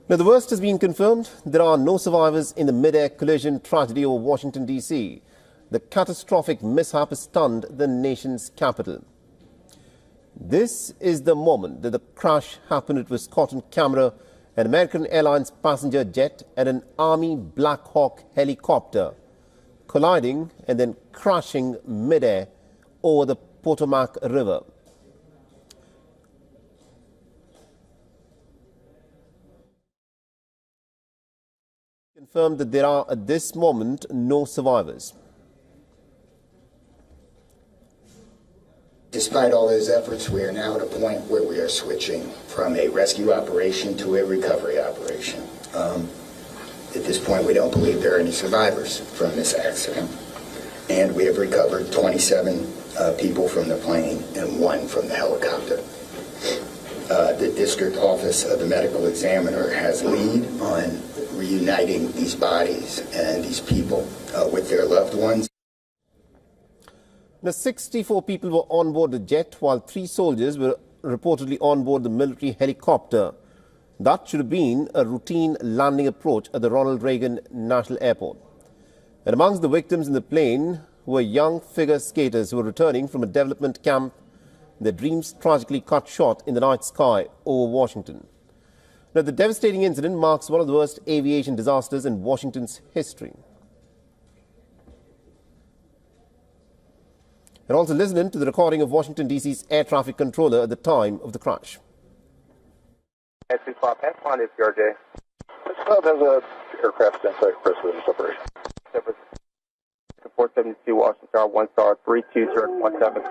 Now, the worst has been confirmed. There are no survivors in the mid-air collision tragedy over Washington, D.C. The catastrophic mishap has stunned the nation's capital. This is the moment that the crash happened. It was caught on camera. An American Airlines passenger jet and an Army Black Hawk helicopter colliding and then crashing mid-air over the Potomac River. Confirmed that there are at this moment no survivors. Despite all those efforts, we are now at a point where we are switching from a rescue operation to a recovery operation. At this point, we don't believe there are any survivors from this accident, and we have recovered 27 people from the plane and 1 from the helicopter. The district office of the medical examiner has lead on reuniting these bodies and these people with their loved ones. Now, 64 people were on board the jet, while 3 soldiers were reportedly on board the military helicopter. That should have been a routine landing approach at the Reagan National Airport. And amongst the victims in the plane were young figure skaters who were returning from a development camp. Their dreams tragically cut short in the night sky over Washington. Now, the devastating incident marks one of the worst aviation disasters in Washington's history. And also listen in to the recording of Washington, D.C.'s air traffic controller at the time of the crash. This PRJ. This club has an aircraft inside press with this operation. 472 Washington Star 1 Star 32017.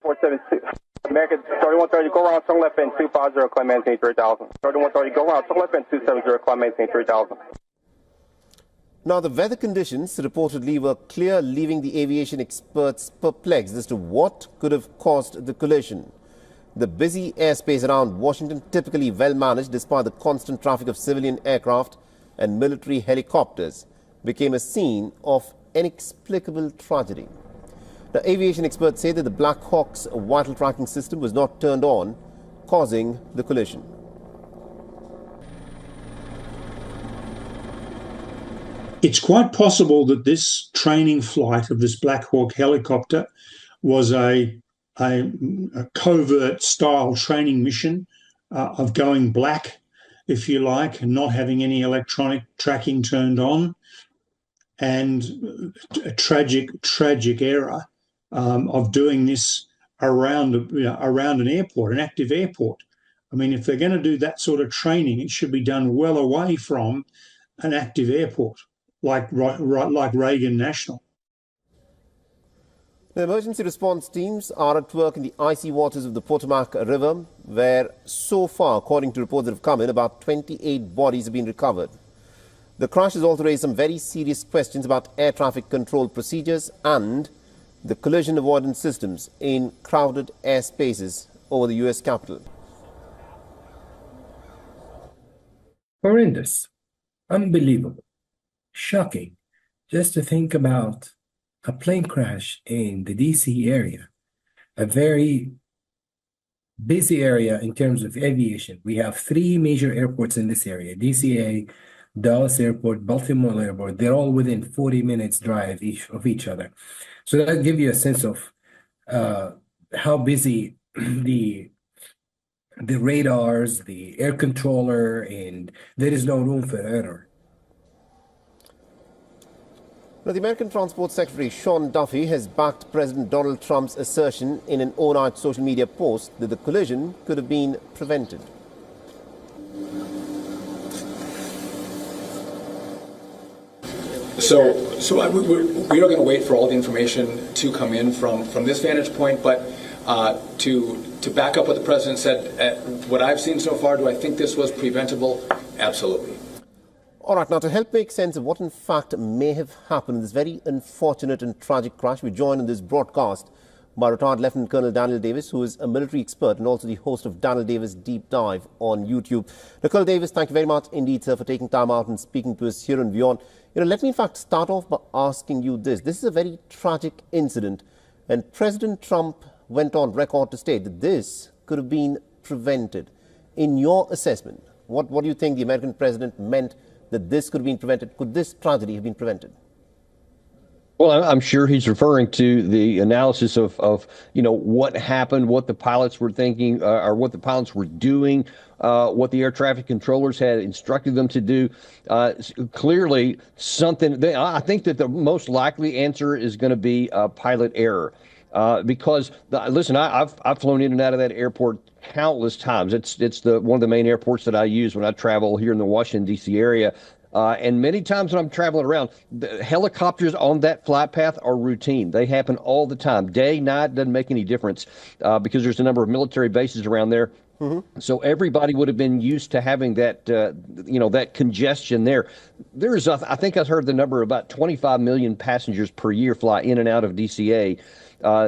472. American 3130, go around, turn left end 250, climb maintain 3000. 3130, go around, turn left end 270, climb maintain 3000. Now, the weather conditions reportedly were clear, leaving the aviation experts perplexed as to what could have caused the collision. The busy airspace around Washington, typically well managed despite the constant traffic of civilian aircraft and military helicopters, became a scene of inexplicable tragedy. Now, aviation experts say that the Black Hawk's vital tracking system was not turned on, causing the collision. It's quite possible that this training flight of this Black Hawk helicopter was a covert style training mission of going black, if you like, and not having any electronic tracking turned on, and a tragic error of doing this around an airport, an active airport. I mean, if they're going to do that sort of training, it should be done well away from an active airport like Reagan National. The emergency response teams are at work in the icy waters of the Potomac River, where so far, according to reports that have come in, about 28 bodies have been recovered. The crash has also raised some very serious questions about air traffic control procedures and the collision avoidance systems in crowded airspaces over the U.S. Capitol. Horrendous, unbelievable, shocking, just to think about a plane crash in the D.C. area, a very busy area in terms of aviation. We have 3 major airports in this area: DCA, Dallas Airport, Baltimore Airport. They're all within 40 minutes drive of each other. So that gives you a sense of how busy the radars, the air controller, and there is no room for error. Now, the American Transport Secretary Sean Duffy has backed President Donald Trump's assertion in an overnight social media post that the collision could have been prevented. So we are going to wait for all the information to come in from this vantage point, but to back up what the president said, what I've seen so far, do I think this was preventable? Absolutely. All right, now to help make sense of what in fact may have happened in this very unfortunate and tragic crash, we join in this broadcast by retired Lieutenant Colonel Daniel Davis, who is a military expert and also the host of Daniel Davis Deep Dive on YouTube. Now, Colonel Davis, thank you very much indeed, sir, for taking time out and speaking to us here and beyond. Let me in fact start off by asking you this. This is a very tragic incident, and President Trump went on record to state that this could have been prevented. In your assessment, What do you think the American president meant that this could have been prevented? Could this tragedy have been prevented? Well, I'm sure he's referring to the analysis of what happened, what the pilots were thinking, or what the pilots were doing, what the air traffic controllers had instructed them to do. Clearly, I think that the most likely answer is going to be pilot error. Because listen, I've flown in and out of that airport countless times. It's one of the main airports that I use when I travel here in the Washington D.C. area. And many times when I'm traveling around, the helicopters on that flight path are routine. They happen all the time. Day, night, doesn't make any difference because there's a number of military bases around there. Mm-hmm. So everybody would have been used to having that, that congestion there. There's, I think I've heard the number, about 25 million passengers per year fly in and out of DCA.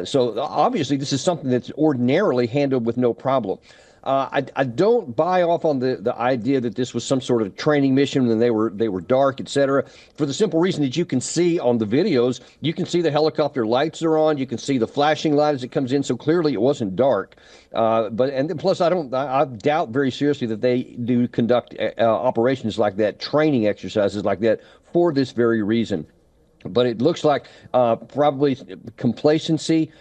So obviously this is something that's ordinarily handled with no problem. I don't buy off on the idea that this was some sort of training mission and they were dark, etc. For the simple reason that you can see on the videos, you can see the helicopter lights are on, you can see the flashing light as it comes in. So clearly it wasn't dark. Plus I doubt very seriously that they do conduct operations like that, training exercises like that for this very reason. But it looks like probably complacency,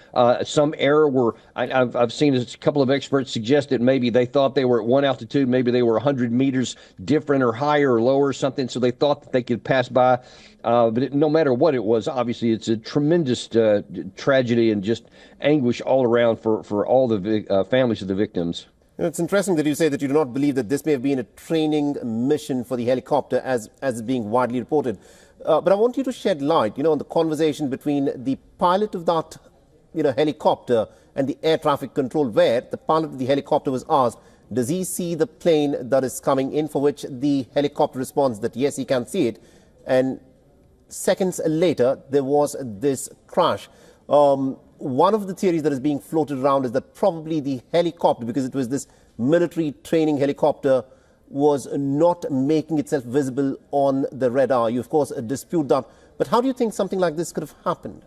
some error where I've seen a couple of experts suggest that maybe they thought they were at one altitude, maybe they were 100 meters different or higher or lower or something, so they thought that they could pass by. But no matter what it was, obviously it's a tremendous tragedy and just anguish all around for all the families of the victims. It's interesting that you say that you do not believe that this may have been a training mission for the helicopter as is being widely reported. But I want you to shed light, on the conversation between the pilot of that, helicopter and the air traffic control, where the pilot of the helicopter was asked, does he see the plane that is coming in, for which the helicopter responds that yes, he can see it. And seconds later, there was this crash. One of the theories that is being floated around is that probably the helicopter, because it was this military training helicopter, was not making itself visible on the radar. You, of course, dispute that. But how do you think something like this could have happened?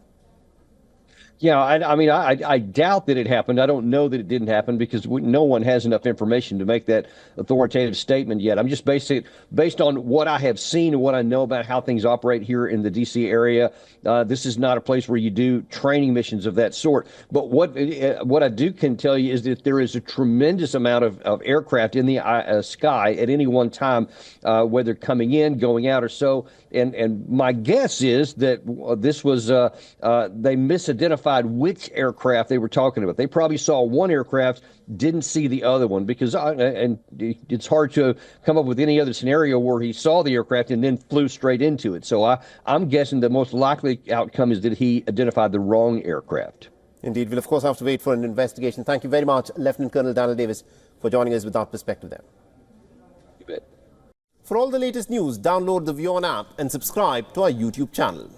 Yeah, I doubt that it happened. I don't know that it didn't happen because no one has enough information to make that authoritative statement yet. I'm just based on what I have seen and what I know about how things operate here in the D.C. area. This is not a place where you do training missions of that sort. But what I can tell you is that there is a tremendous amount of aircraft in the sky at any one time, whether coming in, going out or so. And my guess is that this was they misidentified which aircraft they were talking about. They probably saw one aircraft, didn't see the other one, because and it's hard to come up with any other scenario where he saw the aircraft and then flew straight into it. So I'm guessing the most likely outcome is that he identified the wrong aircraft. Indeed. We'll, of course, have to wait for an investigation. Thank you very much, Lieutenant Colonel Daniel Davis, for joining us with that perspective there. You bet. For all the latest news, download the WION app and subscribe to our YouTube channel.